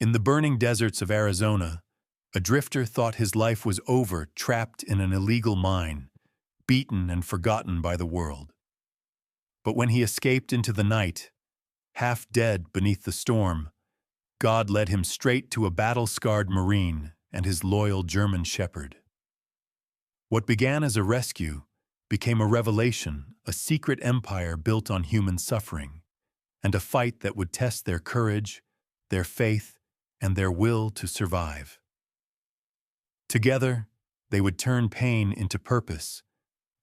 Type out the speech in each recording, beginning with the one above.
In the burning deserts of Arizona, a drifter thought his life was over, trapped in an illegal mine, beaten and forgotten by the world. But when he escaped into the night, half dead beneath the storm, God led him straight to a battle-scarred Marine and his loyal German shepherd. What began as a rescue became a revelation, a secret empire built on human suffering, and a fight that would test their courage, their faith, and their will to survive. Together, they would turn pain into purpose,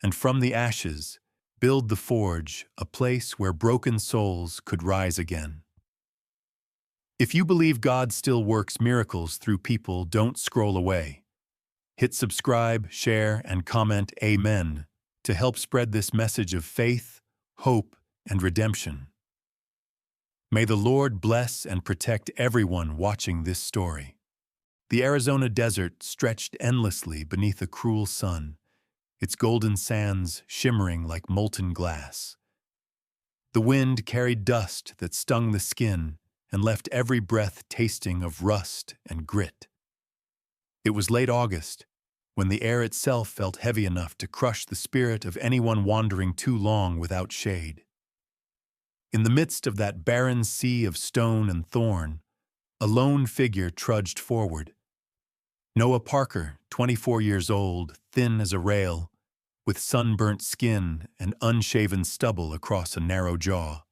and from the ashes, build the forge, a place where broken souls could rise again. If you believe God still works miracles through people, don't scroll away. Hit subscribe, share, and comment Amen to help spread this message of faith, hope, and redemption. May the Lord bless and protect everyone watching this story. The Arizona desert stretched endlessly beneath a cruel sun, its golden sands shimmering like molten glass. The wind carried dust that stung the skin and left every breath tasting of rust and grit. It was late August, when the air itself felt heavy enough to crush the spirit of anyone wandering too long without shade. In the midst of that barren sea of stone and thorn, a lone figure trudged forward. Noah Parker, 24 years old, thin as a rail, with sunburnt skin and unshaven stubble across a narrow jaw.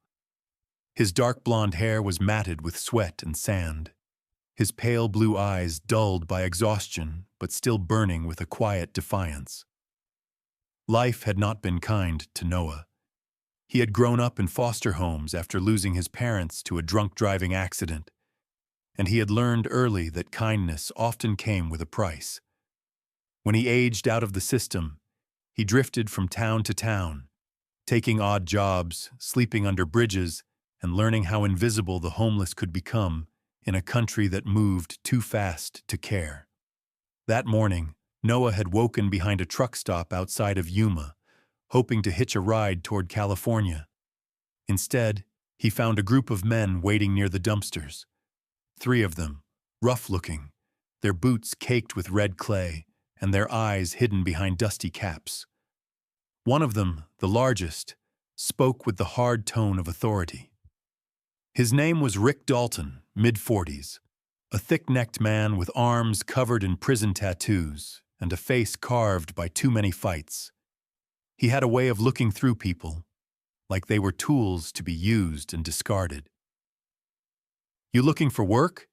His dark blonde hair was matted with sweat and sand, his pale blue eyes dulled by exhaustion but still burning with a quiet defiance. Life had not been kind to Noah. He had grown up in foster homes after losing his parents to a drunk driving accident, and he had learned early that kindness often came with a price. When he aged out of the system, he drifted from town to town, taking odd jobs, sleeping under bridges, and learning how invisible the homeless could become in a country that moved too fast to care. That morning, Noah had woken behind a truck stop outside of Yuma, hoping to hitch a ride toward California. Instead, he found a group of men waiting near the dumpsters. 3 of them, rough-looking, their boots caked with red clay, and their eyes hidden behind dusty caps. One of them, the largest, spoke with the hard tone of authority. His name was Rick Dalton, mid-40s, a thick-necked man with arms covered in prison tattoos and a face carved by too many fights. He had a way of looking through people, like they were tools to be used and discarded. "You looking for work?"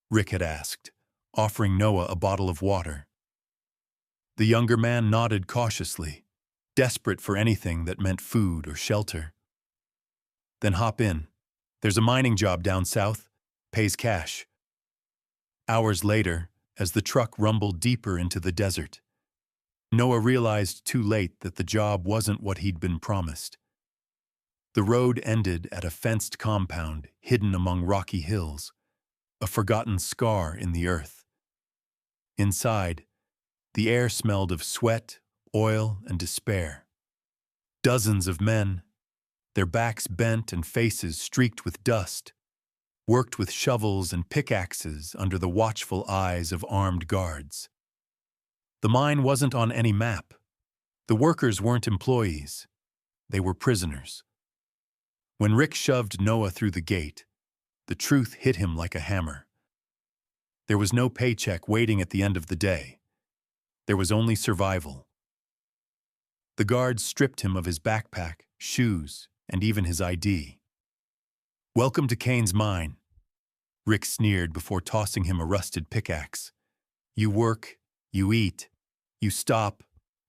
Rick had asked, offering Noah a bottle of water. The younger man nodded cautiously, desperate for anything that meant food or shelter. "Then hop in. There's a mining job down south. Pays cash." Hours later, as the truck rumbled deeper into the desert, Noah realized too late that the job wasn't what he'd been promised. The road ended at a fenced compound hidden among rocky hills, a forgotten scar in the earth. Inside, the air smelled of sweat, oil, and despair. Dozens of men, their backs bent and faces streaked with dust, worked with shovels and pickaxes under the watchful eyes of armed guards. The mine wasn't on any map. The workers weren't employees. They were prisoners. When Rick shoved Noah through the gate, the truth hit him like a hammer. There was no paycheck waiting at the end of the day. There was only survival. The guards stripped him of his backpack, shoes, and even his ID. "Welcome to Kane's mine," Rick sneered before tossing him a rusted pickaxe. "You work, you eat, you stop,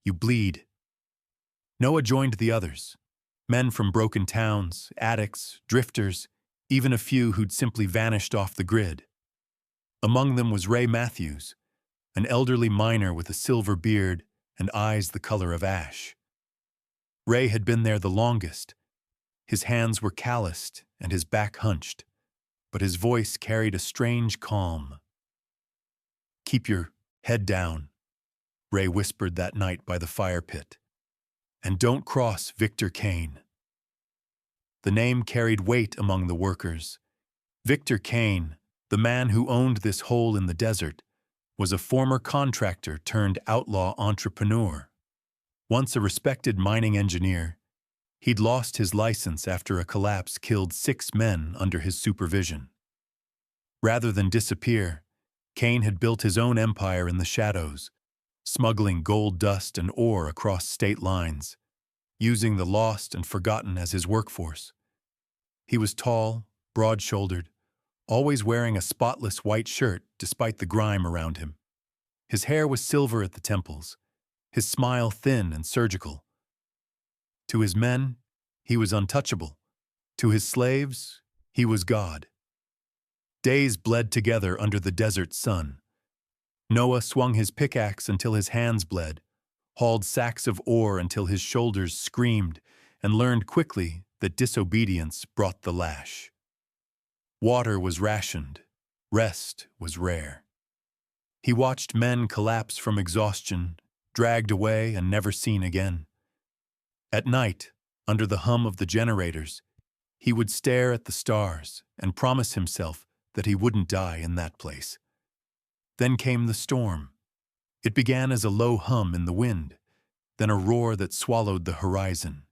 you bleed." Noah joined the others, men from broken towns, addicts, drifters, even a few who'd simply vanished off the grid. Among them was Ray Matthews, an elderly miner with a silver beard and eyes the color of ash. Ray had been there the longest. His hands were calloused and his back hunched, but his voice carried a strange calm. "Keep your head down," Ray whispered that night by the fire pit. "And don't cross Victor Kane." The name carried weight among the workers. Victor Kane, The man who owned this hole in the desert was a former contractor turned outlaw entrepreneur. Once a respected mining engineer, he'd lost his license after a collapse killed 6 men under his supervision. Rather than disappear, Cain had built his own empire in the shadows, smuggling gold dust and ore across state lines, using the lost and forgotten as his workforce. He was tall, broad-shouldered, always wearing a spotless white shirt despite the grime around him. His hair was silver at the temples, his smile thin and surgical. To his men, he was untouchable. To his slaves, he was God. Days bled together under the desert sun. Noah swung his pickaxe until his hands bled, hauled sacks of ore until his shoulders screamed, and learned quickly that disobedience brought the lash. Water was rationed, rest was rare. He watched men collapse from exhaustion, dragged away and never seen again. At night, under the hum of the generators, he would stare at the stars and promise himself that he wouldn't die in that place. Then came the storm. It began as a low hum in the wind, then a roar that swallowed the horizon.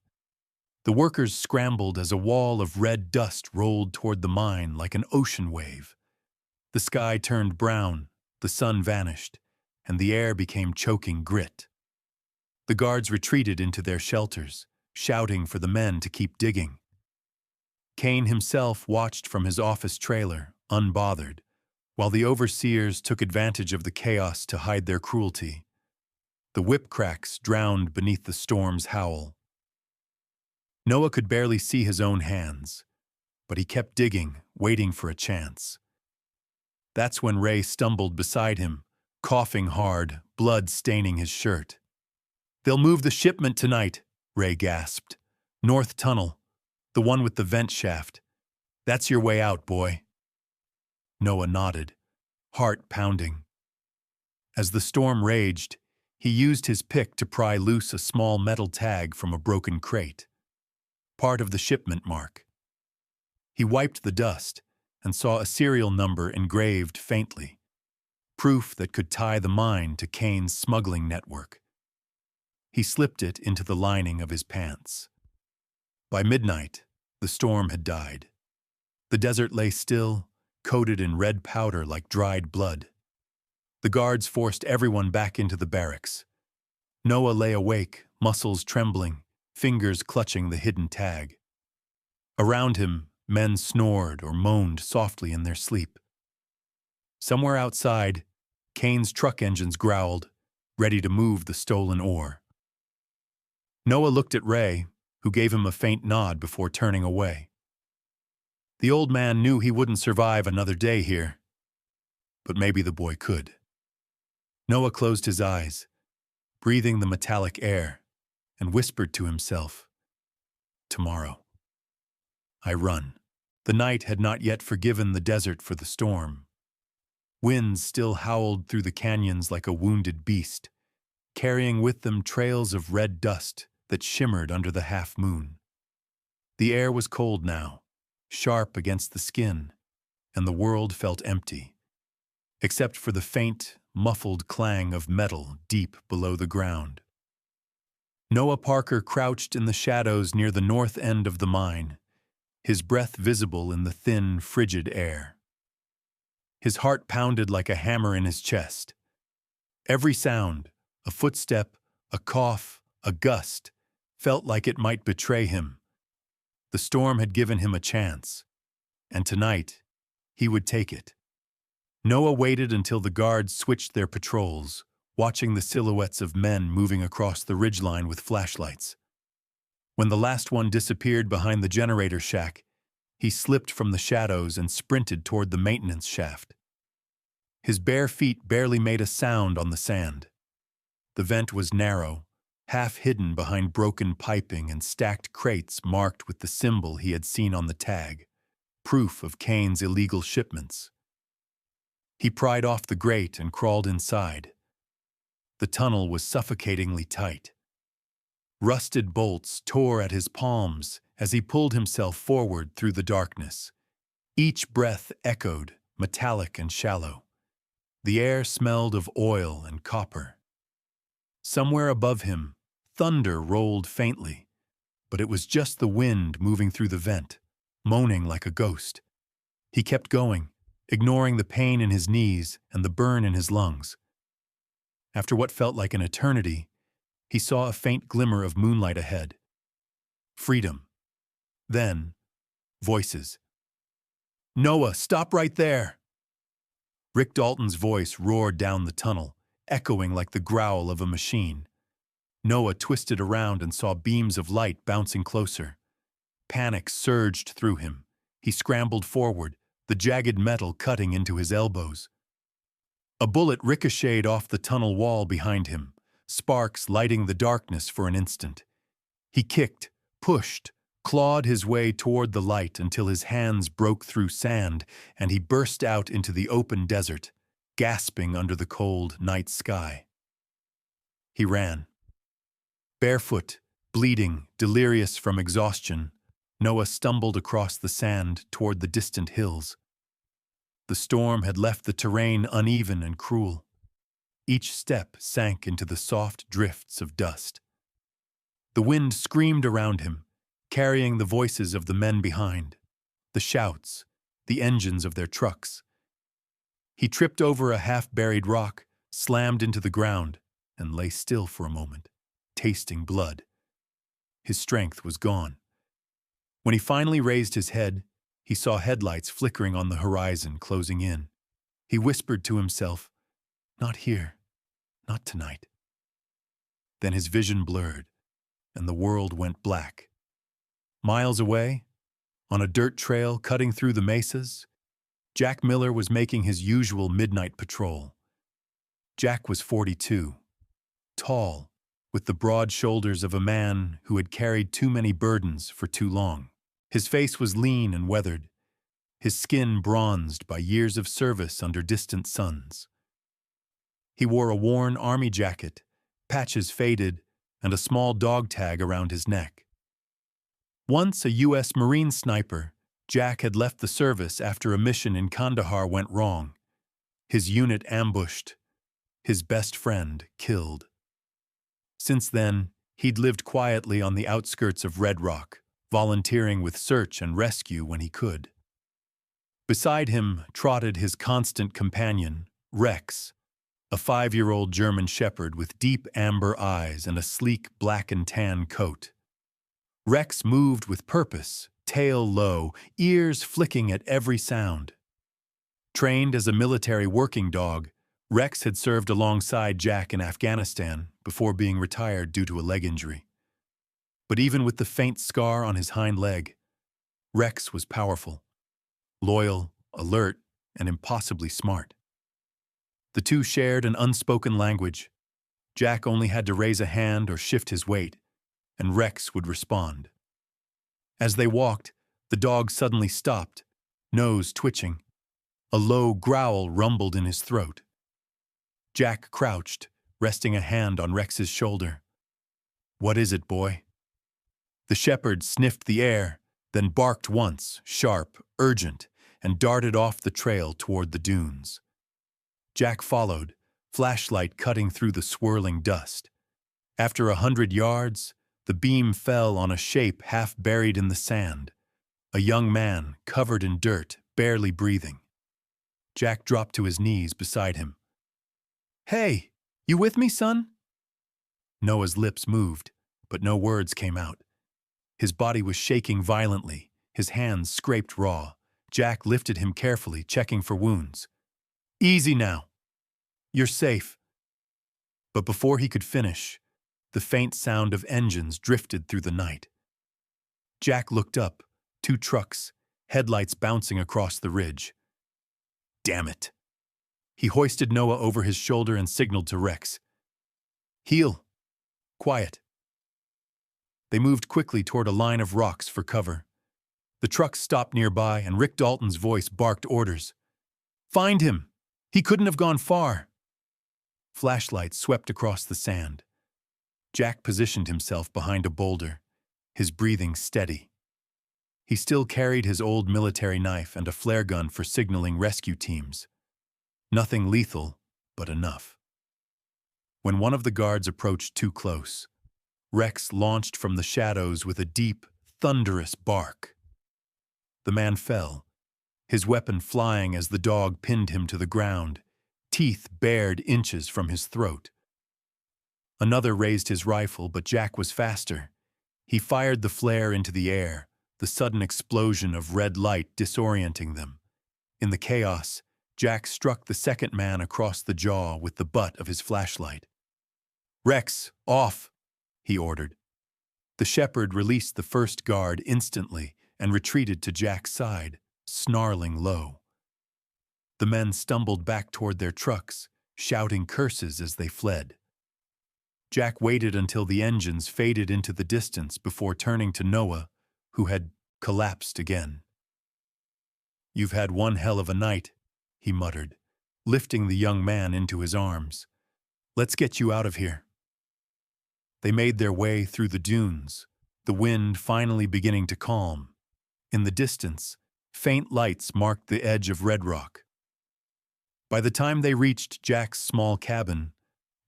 The workers scrambled as a wall of red dust rolled toward the mine like an ocean wave. The sky turned brown, the sun vanished, and the air became choking grit. The guards retreated into their shelters, shouting for the men to keep digging. Cain himself watched from his office trailer, unbothered, while the overseers took advantage of the chaos to hide their cruelty. The whip cracks drowned beneath the storm's howl. Noah could barely see his own hands, but he kept digging, waiting for a chance. That's when Ray stumbled beside him, coughing hard, blood staining his shirt. "They'll move the shipment tonight," Ray gasped. "North Tunnel, the one with the vent shaft. That's your way out, boy." Noah nodded, heart pounding. As the storm raged, he used his pick to pry loose a small metal tag from a broken crate. Part of the shipment mark. He wiped the dust and saw a serial number engraved faintly, proof that could tie the mine to Cain's smuggling network. He slipped it into the lining of his pants. By midnight, the storm had died. The desert lay still, coated in red powder like dried blood. The guards forced everyone back into the barracks. Noah lay awake, muscles trembling, fingers clutching the hidden tag. Around him, men snored or moaned softly in their sleep. Somewhere outside, Cain's truck engines growled, ready to move the stolen ore. Noah looked at Ray, who gave him a faint nod before turning away. The old man knew he wouldn't survive another day here, but maybe the boy could. Noah closed his eyes, breathing the metallic air, and whispered to himself, "Tomorrow, I run." The night had not yet forgiven the desert for the storm. Winds still howled through the canyons like a wounded beast, carrying with them trails of red dust that shimmered under the half-moon. The air was cold now, sharp against the skin, and the world felt empty, except for the faint, muffled clang of metal deep below the ground. Noah Parker crouched in the shadows near the north end of the mine, his breath visible in the thin, frigid air. His heart pounded like a hammer in his chest. Every sound, a footstep, a cough, a gust, felt like it might betray him. The storm had given him a chance, and tonight, he would take it. Noah waited until the guards switched their patrols, watching the silhouettes of men moving across the ridgeline with flashlights. When the last one disappeared behind the generator shack, he slipped from the shadows and sprinted toward the maintenance shaft. His bare feet barely made a sound on the sand. The vent was narrow, half hidden behind broken piping and stacked crates marked with the symbol he had seen on the tag, proof of Cain's illegal shipments. He pried off the grate and crawled inside. The tunnel was suffocatingly tight. Rusted bolts tore at his palms as he pulled himself forward through the darkness. Each breath echoed metallic and shallow. The air smelled of oil and copper. Somewhere above him, thunder rolled faintly, but it was just the wind moving through the vent, moaning like a ghost. He kept going, ignoring the pain in his knees and the burn in his lungs. After what felt like an eternity, he saw a faint glimmer of moonlight ahead. Freedom. Then, voices. "Noah, stop right there!" Rick Dalton's voice roared down the tunnel, echoing like the growl of a machine. Noah twisted around and saw beams of light bouncing closer. Panic surged through him. He scrambled forward, the jagged metal cutting into his elbows. A bullet ricocheted off the tunnel wall behind him, sparks lighting the darkness for an instant. He kicked, pushed, clawed his way toward the light until his hands broke through sand and he burst out into the open desert, gasping under the cold night sky. He ran. Barefoot, bleeding, delirious from exhaustion, Noah stumbled across the sand toward the distant hills. The storm had left the terrain uneven and cruel. Each step sank into the soft drifts of dust. The wind screamed around him, carrying the voices of the men behind, the shouts, the engines of their trucks. He tripped over a half-buried rock, slammed into the ground, and lay still for a moment, tasting blood. His strength was gone. When he finally raised his head, he saw headlights flickering on the horizon, closing in. He whispered to himself, "Not here, not tonight." Then his vision blurred, and the world went black. Miles away, on a dirt trail cutting through the mesas, Jack Miller was making his usual midnight patrol. Jack was 42, tall, with the broad shoulders of a man who had carried too many burdens for too long. His face was lean and weathered, his skin bronzed by years of service under distant suns. He wore a worn army jacket, patches faded, and a small dog tag around his neck. Once a U.S. Marine sniper, Jack had left the service after a mission in Kandahar went wrong. His unit ambushed, his best friend killed. Since then, he'd lived quietly on the outskirts of Red Rock, volunteering with search and rescue when he could. Beside him trotted his constant companion, Rex, a 5-year-old German shepherd with deep amber eyes and a sleek black and tan coat. Rex moved with purpose, tail low, ears flicking at every sound. Trained as a military working dog, Rex had served alongside Jack in Afghanistan before being retired due to a leg injury. But even with the faint scar on his hind leg, Rex was powerful, loyal, alert, and impossibly smart. The two shared an unspoken language. Jack only had to raise a hand or shift his weight, and Rex would respond. As they walked, the dog suddenly stopped, nose twitching. A low growl rumbled in his throat. Jack crouched, resting a hand on Rex's shoulder. "What is it, boy?" The shepherd sniffed the air, then barked once, sharp, urgent, and darted off the trail toward the dunes. Jack followed, flashlight cutting through the swirling dust. After 100 yards, the beam fell on a shape half buried in the sand, a young man covered in dirt, barely breathing. Jack dropped to his knees beside him. "Hey, you with me, son?" Noah's lips moved, but no words came out. His body was shaking violently, his hands scraped raw. Jack lifted him carefully, checking for wounds. "Easy now. You're safe." But before he could finish, the faint sound of engines drifted through the night. Jack looked up, 2 trucks, headlights bouncing across the ridge. Damn it. He hoisted Noah over his shoulder and signaled to Rex. "Heel. Quiet." They moved quickly toward a line of rocks for cover. The trucks stopped nearby and Rick Dalton's voice barked orders. "Find him! He couldn't have gone far." Flashlights swept across the sand. Jack positioned himself behind a boulder, his breathing steady. He still carried his old military knife and a flare gun for signaling rescue teams. Nothing lethal, but enough. When one of the guards approached too close, Rex launched from the shadows with a deep, thunderous bark. The man fell, his weapon flying as the dog pinned him to the ground, teeth bared inches from his throat. Another raised his rifle, but Jack was faster. He fired the flare into the air, the sudden explosion of red light disorienting them. In the chaos, Jack struck the second man across the jaw with the butt of his flashlight. "Rex, off!" he ordered. The shepherd released the first guard instantly and retreated to Jack's side, snarling low. The men stumbled back toward their trucks, shouting curses as they fled. Jack waited until the engines faded into the distance before turning to Noah, who had collapsed again. "You've had one hell of a night," he muttered, lifting the young man into his arms. "Let's get you out of here." They made their way through the dunes, the wind finally beginning to calm. In the distance, faint lights marked the edge of Red Rock. By the time they reached Jack's small cabin,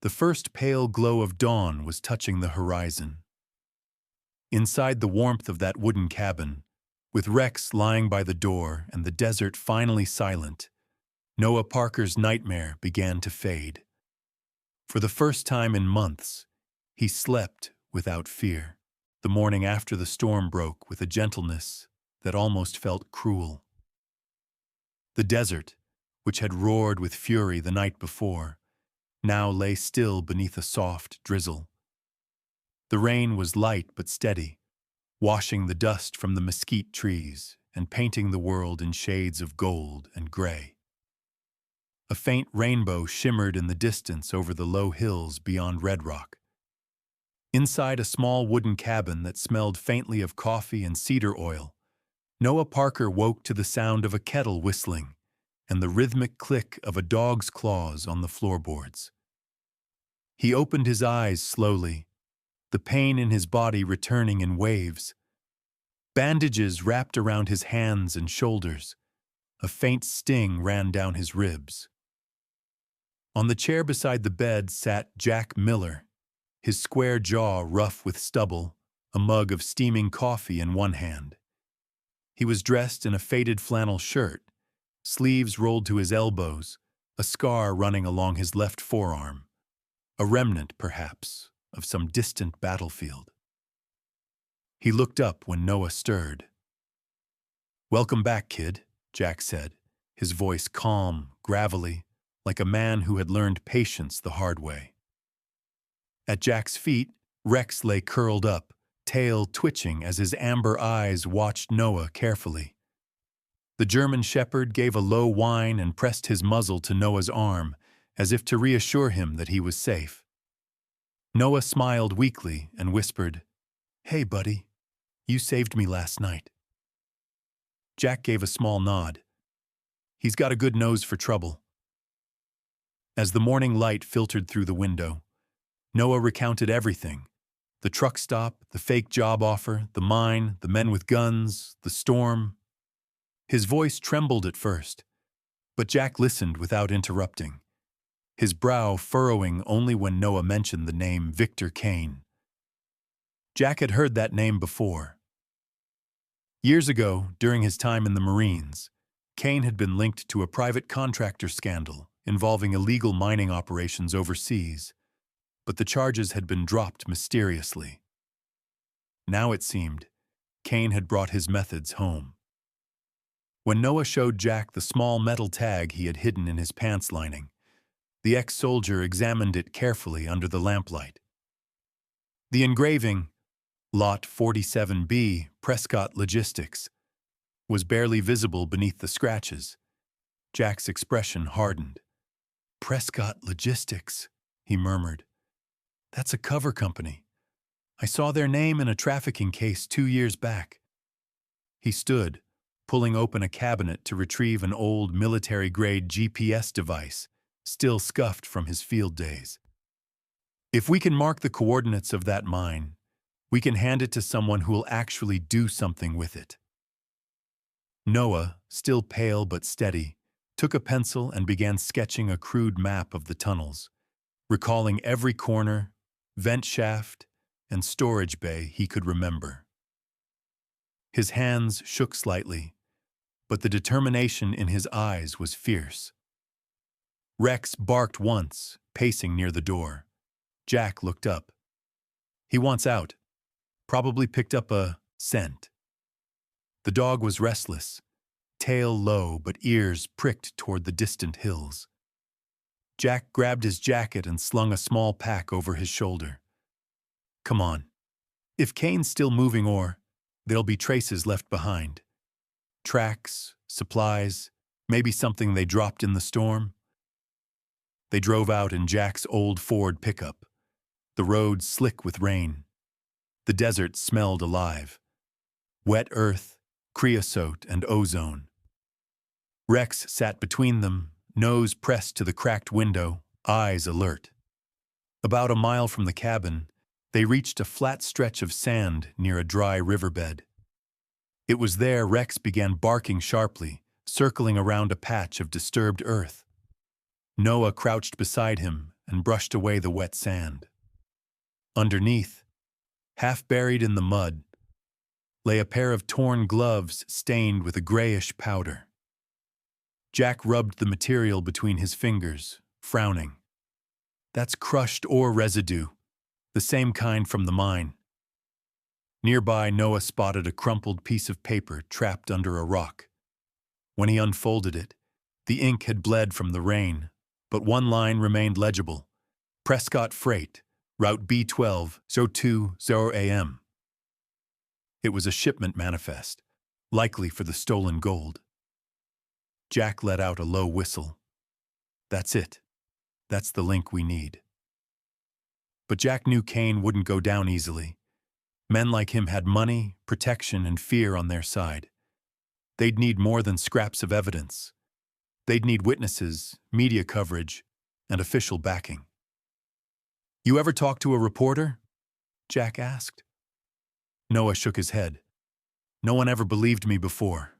the first pale glow of dawn was touching the horizon. Inside the warmth of that wooden cabin, with Rex lying by the door and the desert finally silent, Noah Parker's nightmare began to fade. For the first time in months, he slept without fear, the morning after the storm broke with a gentleness that almost felt cruel. The desert, which had roared with fury the night before, now lay still beneath a soft drizzle. The rain was light but steady, washing the dust from the mesquite trees and painting the world in shades of gold and gray. A faint rainbow shimmered in the distance over the low hills beyond Red Rock. Inside a small wooden cabin that smelled faintly of coffee and cedar oil, Noah Parker woke to the sound of a kettle whistling and the rhythmic click of a dog's claws on the floorboards. He opened his eyes slowly, the pain in his body returning in waves. Bandages wrapped around his hands and shoulders. A faint sting ran down his ribs. On the chair beside the bed sat Jack Miller, his square jaw rough with stubble, a mug of steaming coffee in one hand. He was dressed in a faded flannel shirt, sleeves rolled to his elbows, a scar running along his left forearm, a remnant, perhaps, of some distant battlefield. He looked up when Noah stirred. "Welcome back, kid," Jack said, his voice calm, gravelly, like a man who had learned patience the hard way. At Jack's feet, Rex lay curled up, tail twitching as his amber eyes watched Noah carefully. The German shepherd gave a low whine and pressed his muzzle to Noah's arm, as if to reassure him that he was safe. Noah smiled weakly and whispered, "Hey, buddy, you saved me last night." Jack gave a small nod. He's got a good nose for trouble. As the morning light filtered through the window, Noah recounted everything: the truck stop, the fake job offer, the mine, the men with guns, the storm. His voice trembled at first, but Jack listened without interrupting, his brow furrowing only when Noah mentioned the name Victor Kane. Jack had heard that name before. Years ago, during his time in the Marines, Kane had been linked to a private contractor scandal involving illegal mining operations overseas, but the charges had been dropped mysteriously. Now it seemed, Kane had brought his methods home. When Noah showed Jack the small metal tag he had hidden in his pants lining, the ex-soldier examined it carefully under the lamplight. The engraving, Lot 47B, Prescott Logistics, was barely visible beneath the scratches. Jack's expression hardened. "Prescott Logistics," he murmured. "That's a cover company. I saw their name in a trafficking case 2 years back." He stood, pulling open a cabinet to retrieve an old military-grade GPS device, still scuffed from his field days. "If we can mark the coordinates of that mine, we can hand it to someone who will actually do something with it," Noah, still pale but steady, took a pencil and began sketching a crude map of the tunnels, recalling every corner, vent shaft, and storage bay he could remember. His hands shook slightly, but the determination in his eyes was fierce. Rex barked once, pacing near the door. Jack looked up. He wants out. Probably picked up a scent. The dog was restless, tail low but ears pricked toward the distant hills. Jack grabbed his jacket and slung a small pack over his shoulder. Come on. If Kane's still moving there'll be traces left behind. Tracks, supplies, maybe something they dropped in the storm. They drove out in Jack's old Ford pickup, the road slick with rain. The desert smelled alive. Wet earth, creosote, and ozone. Rex sat between them, nose pressed to the cracked window, eyes alert. About a mile from the cabin, they reached a flat stretch of sand near a dry riverbed. It was there Rex began barking sharply, circling around a patch of disturbed earth. Noah crouched beside him and brushed away the wet sand. Underneath, half buried in the mud, lay a pair of torn gloves stained with a grayish powder. Jack rubbed the material between his fingers, frowning. That's crushed ore residue, the same kind from the mine. Nearby, Noah spotted a crumpled piece of paper trapped under a rock. When he unfolded it, the ink had bled from the rain, but one line remained legible. Prescott Freight, Route B12, 020 AM. It was a shipment manifest, likely for the stolen gold. Jack let out a low whistle. That's it. That's the link we need. But Jack knew Kane wouldn't go down easily. Men like him had money, protection, and fear on their side. They'd need more than scraps of evidence. They'd need witnesses, media coverage, and official backing. You ever talk to a reporter? Jack asked. Noah shook his head. No one ever believed me before.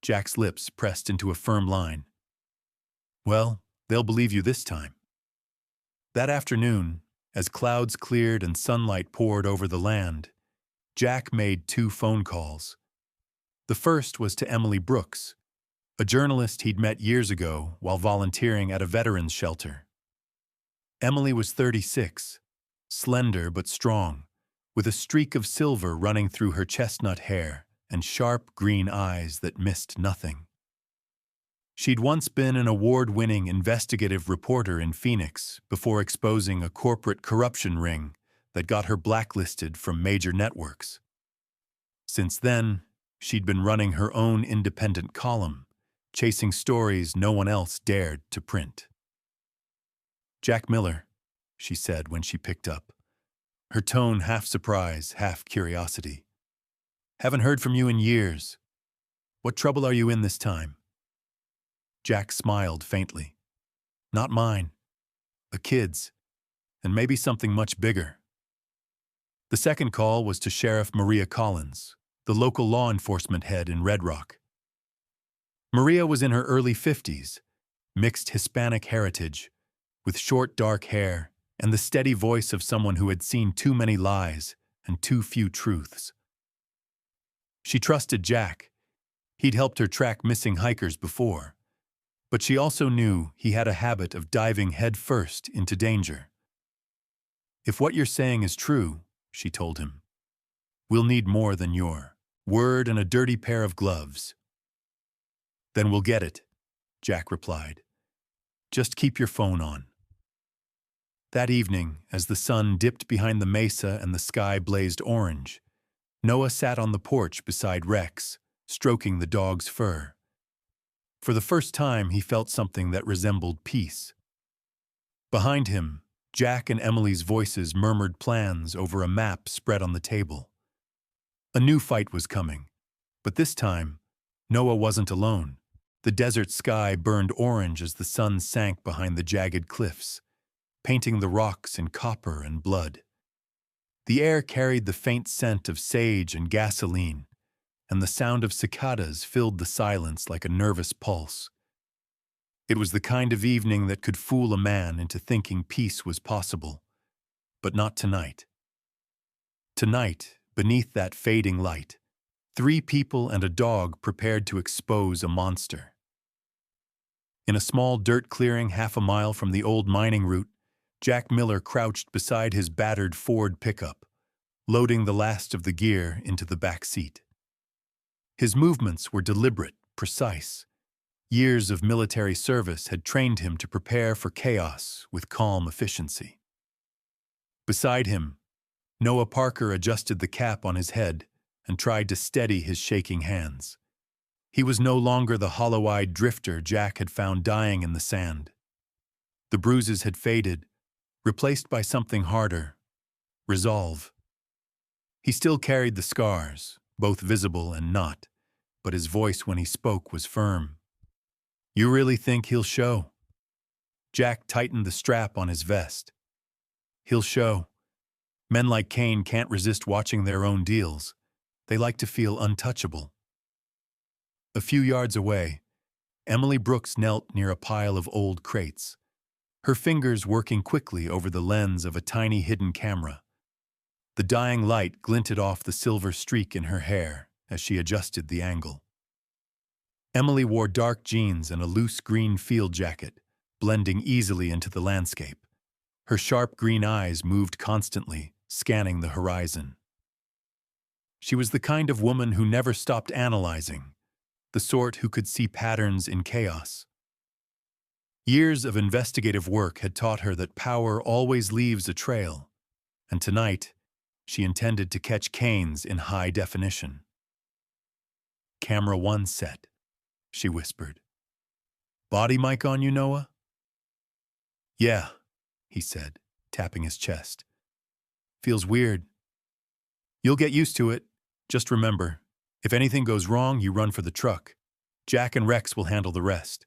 Jack's lips pressed into a firm line. Well, they'll believe you this time. That afternoon, as clouds cleared and sunlight poured over the land, Jack made 2 phone calls. The first was to Emily Brooks, a journalist he'd met years ago while volunteering at a veterans shelter. Emily was 36, slender but strong, with a streak of silver running through her chestnut hair and sharp green eyes that missed nothing. She'd once been an award-winning investigative reporter in Phoenix before exposing a corporate corruption ring that got her blacklisted from major networks. Since then, she'd been running her own independent column, chasing stories no one else dared to print. Jack Miller, she said when she picked up, her tone half surprise, half curiosity. Haven't heard from you in years. What trouble are you in this time? Jack smiled faintly. Not mine. The kids. And maybe something much bigger. The second call was to Sheriff Maria Collins, the local law enforcement head in Red Rock. Maria was in her early 50s, mixed Hispanic heritage, with short dark hair and the steady voice of someone who had seen too many lies and too few truths. She trusted Jack. He'd helped her track missing hikers before. But she also knew he had a habit of diving headfirst into danger. If what you're saying is true, she told him, we'll need more than your word and a dirty pair of gloves. Then we'll get it, Jack replied. Just keep your phone on. That evening, as the sun dipped behind the mesa and the sky blazed orange, Noah sat on the porch beside Rex, stroking the dog's fur. For the first time, he felt something that resembled peace. Behind him, Jack and Emily's voices murmured plans over a map spread on the table. A new fight was coming, but this time, Noah wasn't alone. The desert sky burned orange as the sun sank behind the jagged cliffs, painting the rocks in copper and blood. The air carried the faint scent of sage and gasoline, and the sound of cicadas filled the silence like a nervous pulse. It was the kind of evening that could fool a man into thinking peace was possible, but not tonight. Tonight, beneath that fading light, 3 people and a dog prepared to expose a monster. In a small dirt clearing half a mile from the old mining route, Jack Miller crouched beside his battered Ford pickup, loading the last of the gear into the back seat. His movements were deliberate, precise. Years of military service had trained him to prepare for chaos with calm efficiency. Beside him, Noah Parker adjusted the cap on his head and tried to steady his shaking hands. He was no longer the hollow-eyed drifter Jack had found dying in the sand. The bruises had faded, replaced by something harder: resolve. He still carried the scars, both visible and not, but his voice when he spoke was firm. "You really think he'll show?" Jack tightened the strap on his vest. "He'll show. Men like Kane can't resist watching their own deals. They like to feel untouchable." A few yards away, Emily Brooks knelt near a pile of old crates, her fingers working quickly over the lens of a tiny hidden camera. The dying light glinted off the silver streak in her hair as she adjusted the angle. Emily wore dark jeans and a loose green field jacket, blending easily into the landscape. Her sharp green eyes moved constantly, scanning the horizon. She was the kind of woman who never stopped analyzing, the sort who could see patterns in chaos. Years of investigative work had taught her that power always leaves a trail, and tonight, she intended to catch Kane's in high definition. "Camera 1 set," she whispered. "Body mic on you, Noah?" "Yeah," he said, tapping his chest. "Feels weird." "You'll get used to it. Just remember, if anything goes wrong, you run for the truck. Jack and Rex will handle the rest."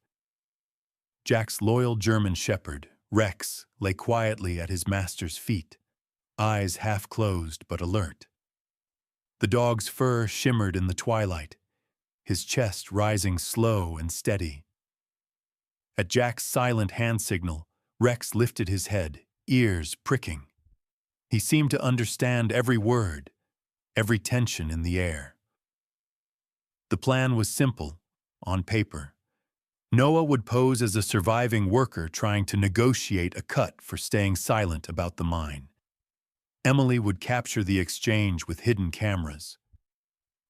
Jack's loyal German shepherd, Rex, lay quietly at his master's feet, eyes half closed but alert. The dog's fur shimmered in the twilight, his chest rising slow and steady. At Jack's silent hand signal, Rex lifted his head, ears pricking. He seemed to understand every word, every tension in the air. The plan was simple, on paper. Noah would pose as a surviving worker trying to negotiate a cut for staying silent about the mine. Emily would capture the exchange with hidden cameras.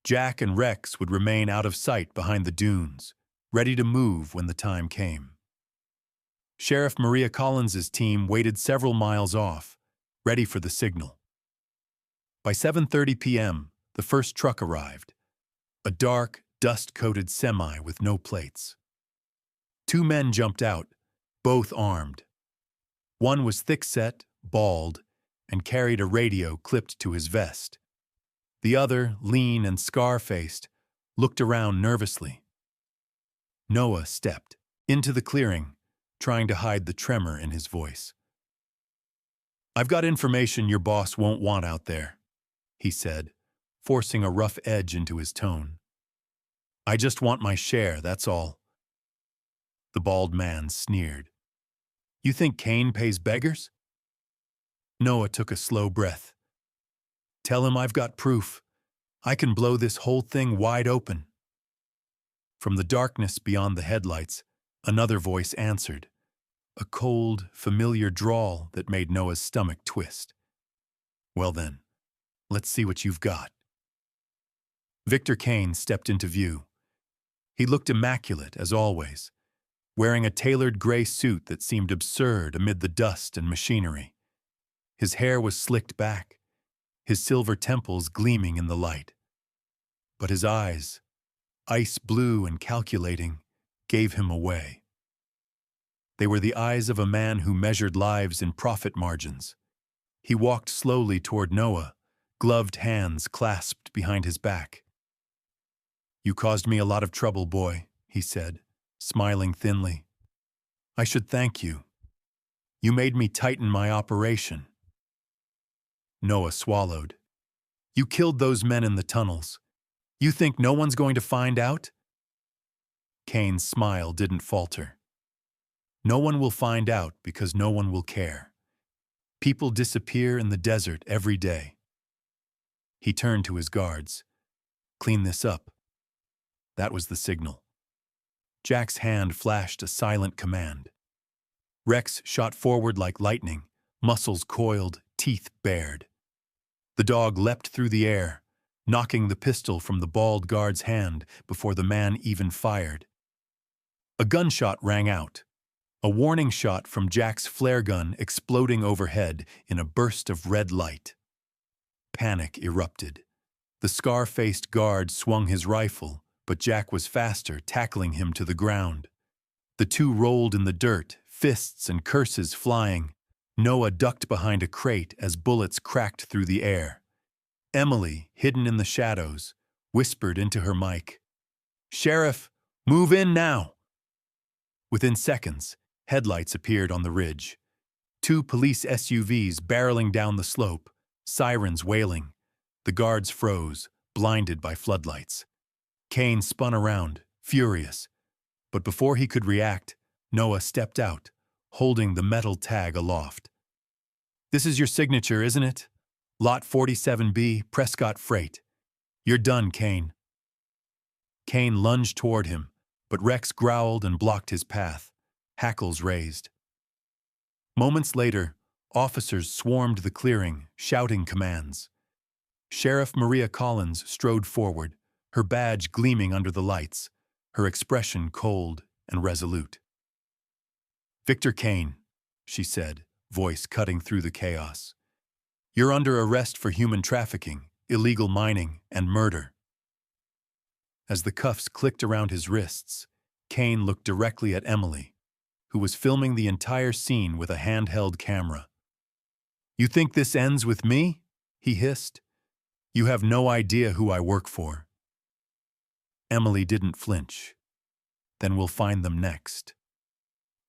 Jack and Rex would remain out of sight behind the dunes, ready to move when the time came. Sheriff Maria Collins's team waited several miles off, ready for the signal. By 7:30 p.m., the first truck arrived, a dark, dust-coated semi with no plates. 2 men jumped out, both armed. One was thick-set, bald, and carried a radio clipped to his vest. The other, lean and scar-faced, looked around nervously. Noah stepped into the clearing, trying to hide the tremor in his voice. "I've got information your boss won't want out there," he said, forcing a rough edge into his tone. "I just want my share, that's all." The bald man sneered. "You think Kane pays beggars?" Noah took a slow breath. "Tell him I've got proof. I can blow this whole thing wide open." From the darkness beyond the headlights, another voice answered, a cold, familiar drawl that made Noah's stomach twist. "Well then, let's see what you've got." Victor Kane stepped into view. He looked immaculate, as always, wearing a tailored gray suit that seemed absurd amid the dust and machinery. His hair was slicked back, his silver temples gleaming in the light. But his eyes, ice blue and calculating, gave him away. They were the eyes of a man who measured lives in profit margins. He walked slowly toward Noah, gloved hands clasped behind his back. "You caused me a lot of trouble, boy," he said, smiling thinly. "I should thank you. You made me tighten my operation." Noah swallowed. "You killed those men in the tunnels. You think no one's going to find out? Kane's smile didn't falter. No one will find out because no one will care. People disappear in the desert every day. He turned to his guards. Clean this up. That was the signal. Jack's hand flashed a silent command. Rex shot forward like lightning, muscles coiled, teeth bared. The dog leapt through the air, knocking the pistol from the bald guard's hand before the man even fired. A gunshot rang out, a warning shot from Jack's flare gun exploding overhead in a burst of red light. Panic erupted. The scar-faced guard swung his rifle, but Jack was faster, tackling him to the ground. The two rolled in the dirt, fists and curses flying. Noah ducked behind a crate as bullets cracked through the air. Emily, hidden in the shadows, whispered into her mic, "Sheriff, move in now!" Within seconds, headlights appeared on the ridge. Two police SUVs barreling down the slope, sirens wailing. The guards froze, blinded by floodlights. Kane spun around, furious. But before he could react, Noah stepped out, holding the metal tag aloft. "This is your signature, isn't it? Lot 47B, Prescott Freight. You're done, Kane." Kane lunged toward him, but Rex growled and blocked his path, hackles raised. Moments later, officers swarmed the clearing, shouting commands. Sheriff Maria Collins strode forward, her badge gleaming under the lights, her expression cold and resolute. "Victor Kane," she said, voice cutting through the chaos. "You're under arrest for human trafficking, illegal mining, and murder." As the cuffs clicked around his wrists, Kane looked directly at Emily, who was filming the entire scene with a handheld camera. "You think this ends with me?" he hissed. "You have no idea who I work for." Emily didn't flinch. "Then we'll find them next."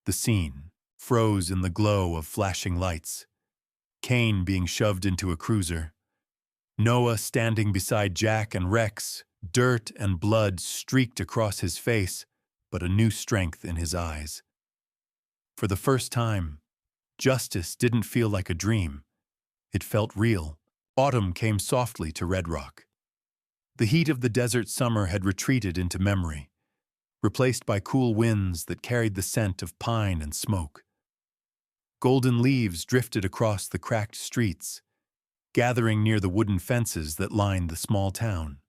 The scene froze in the glow of flashing lights. Kane being shoved into a cruiser. Noah standing beside Jack and Rex, dirt and blood streaked across his face, but a new strength in his eyes. For the first time, justice didn't feel like a dream. It felt real. Autumn came softly to Red Rock. The heat of the desert summer had retreated into memory, replaced by cool winds that carried the scent of pine and smoke. Golden leaves drifted across the cracked streets, gathering near the wooden fences that lined the small town.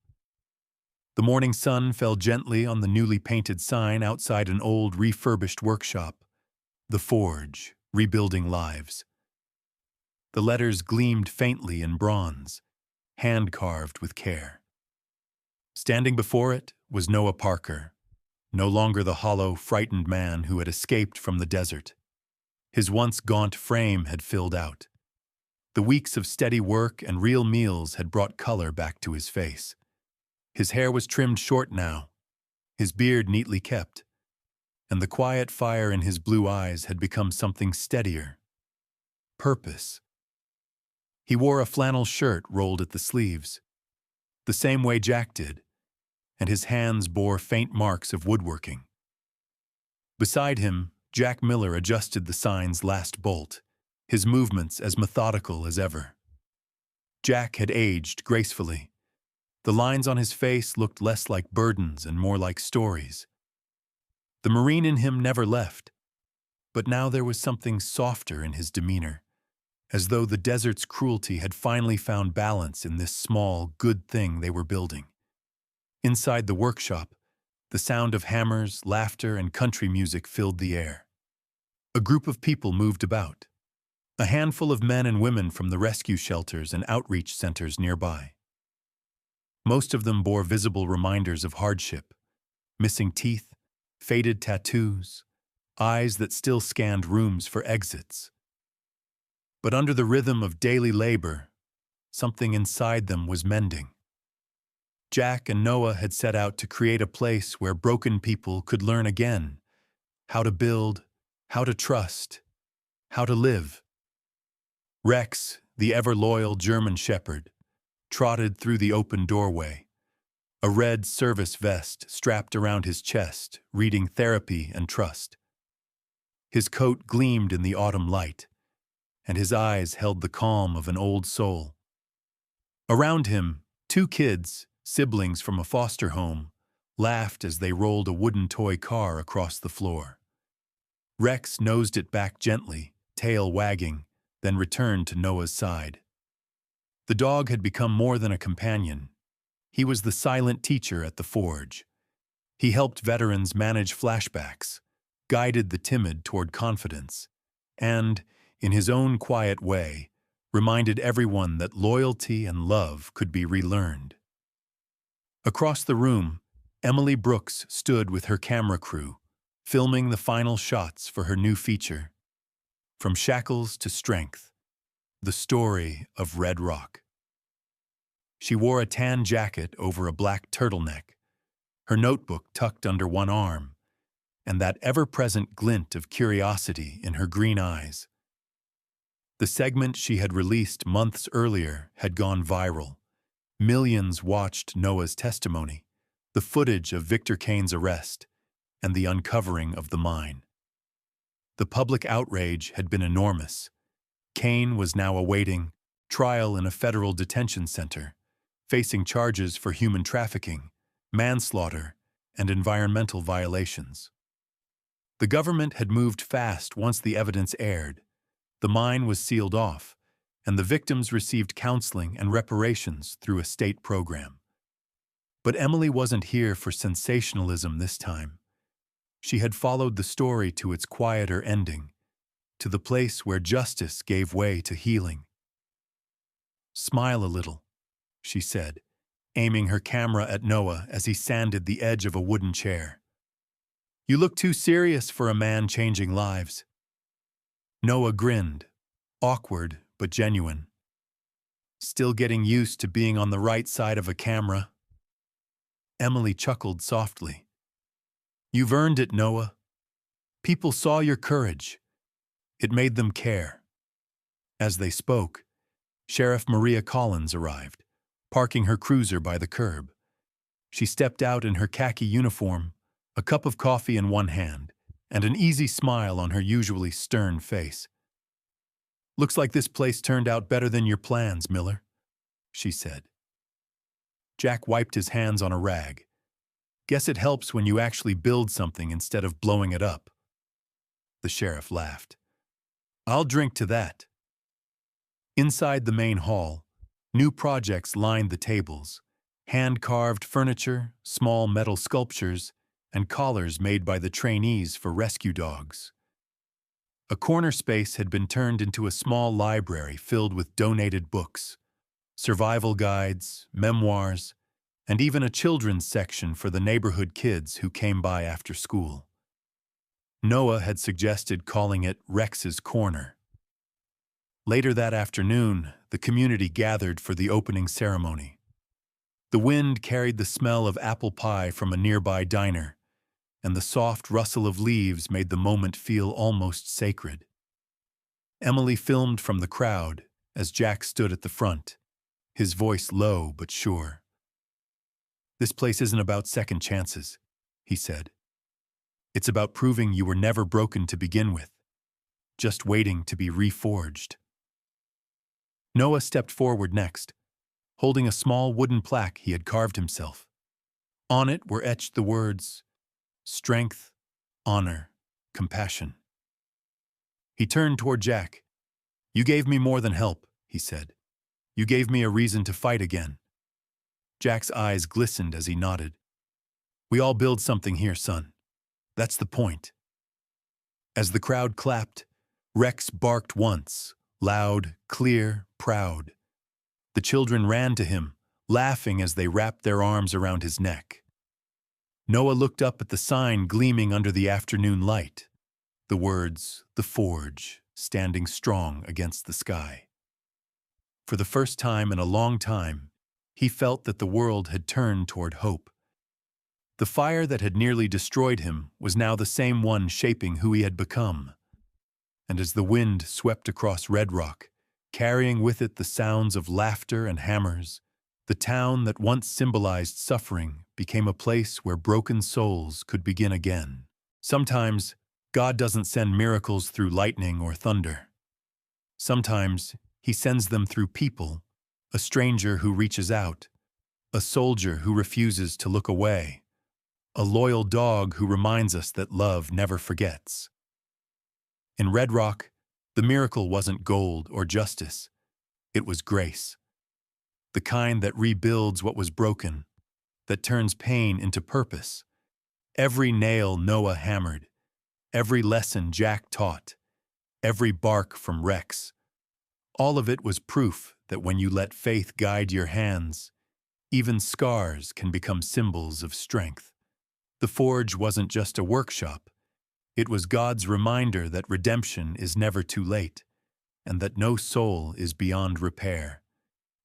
The morning sun fell gently on the newly painted sign outside an old refurbished workshop, "The Forge, Rebuilding Lives." The letters gleamed faintly in bronze, hand-carved with care. Standing before it was Noah Parker, no longer the hollow, frightened man who had escaped from the desert. His once gaunt frame had filled out. The weeks of steady work and real meals had brought color back to his face. His hair was trimmed short now, his beard neatly kept, and the quiet fire in his blue eyes had become something steadier. Purpose. He wore a flannel shirt rolled at the sleeves, the same way Jack did, and his hands bore faint marks of woodworking. Beside him, Jack Miller adjusted the sign's last bolt, his movements as methodical as ever. Jack had aged gracefully. The lines on his face looked less like burdens and more like stories. The Marine in him never left, but now there was something softer in his demeanor, as though the desert's cruelty had finally found balance in this small, good thing they were building. Inside the workshop, the sound of hammers, laughter, and country music filled the air. A group of people moved about, a handful of men and women from the rescue shelters and outreach centers nearby. Most of them bore visible reminders of hardship, missing teeth, faded tattoos, eyes that still scanned rooms for exits. But under the rhythm of daily labor, something inside them was mending. Jack and Noah had set out to create a place where broken people could learn again how to build, how to trust, how to live. Rex, the ever-loyal German shepherd, trotted through the open doorway, a red service vest strapped around his chest, reading therapy and trust. His coat gleamed in the autumn light, and his eyes held the calm of an old soul. Around him, two kids, siblings from a foster home, laughed as they rolled a wooden toy car across the floor. Rex nosed it back gently, tail wagging, then returned to Noah's side. The dog had become more than a companion. He was the silent teacher at the forge. He helped veterans manage flashbacks, guided the timid toward confidence, and, in his own quiet way, reminded everyone that loyalty and love could be relearned. Across the room, Emily Brooks stood with her camera crew, filming the final shots for her new feature, From Shackles to Strength, the story of Red Rock. She wore a tan jacket over a black turtleneck, her notebook tucked under one arm, and that ever-present glint of curiosity in her green eyes. The segment she had released months earlier had gone viral. Millions watched Noah's testimony, the footage of Victor Kane's arrest, and the uncovering of the mine. The public outrage had been enormous. Kane was now awaiting trial in a federal detention center, facing charges for human trafficking, manslaughter, and environmental violations. The government had moved fast once the evidence aired. The mine was sealed off, and the victims received counseling and reparations through a state program. But Emily wasn't here for sensationalism this time. She had followed the story to its quieter ending, to the place where justice gave way to healing. "Smile a little," she said, aiming her camera at Noah as he sanded the edge of a wooden chair. "You look too serious for a man changing lives." Noah grinned, awkward but genuine. "Still getting used to being on the right side of a camera." Emily chuckled softly. "You've earned it, Noah. People saw your courage. It made them care." As they spoke, Sheriff Maria Collins arrived, parking her cruiser by the curb. She stepped out in her khaki uniform, a cup of coffee in one hand, and an easy smile on her usually stern face. "Looks like this place turned out better than your plans, Miller," she said. Jack wiped his hands on a rag. "Guess it helps when you actually build something instead of blowing it up." The sheriff laughed. "I'll drink to that." Inside the main hall, new projects lined the tables: hand-carved furniture, small metal sculptures, and collars made by the trainees for rescue dogs. A corner space had been turned into a small library filled with donated books, survival guides, memoirs, and even a children's section for the neighborhood kids who came by after school. Noah had suggested calling it Rex's Corner. Later that afternoon, the community gathered for the opening ceremony. The wind carried the smell of apple pie from a nearby diner, and the soft rustle of leaves made the moment feel almost sacred. Emily filmed from the crowd as Jack stood at the front, his voice low but sure. "This place isn't about second chances," he said. "It's about proving you were never broken to begin with, just waiting to be reforged." Noah stepped forward next, holding a small wooden plaque he had carved himself. On it were etched the words, "Strength, honor, compassion." He turned toward Jack. "You gave me more than help," he said. "You gave me a reason to fight again." Jack's eyes glistened as he nodded. "We all build something here, son. That's the point." As the crowd clapped, Rex barked once, loud, clear, proud. The children ran to him, laughing as they wrapped their arms around his neck. Noah looked up at the sign gleaming under the afternoon light, the words, "The Forge," standing strong against the sky. For the first time in a long time, he felt that the world had turned toward hope. The fire that had nearly destroyed him was now the same one shaping who he had become. And as the wind swept across Red Rock, carrying with it the sounds of laughter and hammers, The town that once symbolized suffering became a place where broken souls could begin again. Sometimes, God doesn't send miracles through lightning or thunder. Sometimes, He sends them through people, a stranger who reaches out, a soldier who refuses to look away, a loyal dog who reminds us that love never forgets. In Red Rock, the miracle wasn't gold or justice. It was grace. The kind that rebuilds what was broken, that turns pain into purpose. Every nail Noah hammered, every lesson Jack taught, every bark from Rex, all of it was proof that when you let faith guide your hands, even scars can become symbols of strength. The forge wasn't just a workshop. It was God's reminder that redemption is never too late, and that no soul is beyond repair.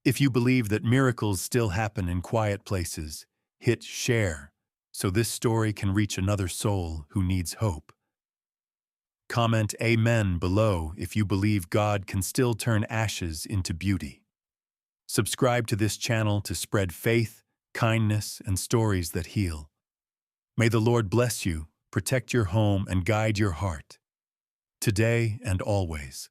If you believe that miracles still happen in quiet places, hit share so this story can reach another soul who needs hope. Comment Amen below if you believe God can still turn ashes into beauty. Subscribe to this channel to spread faith, kindness, and stories that heal. May the Lord bless you, protect your home, and guide your heart, today and always.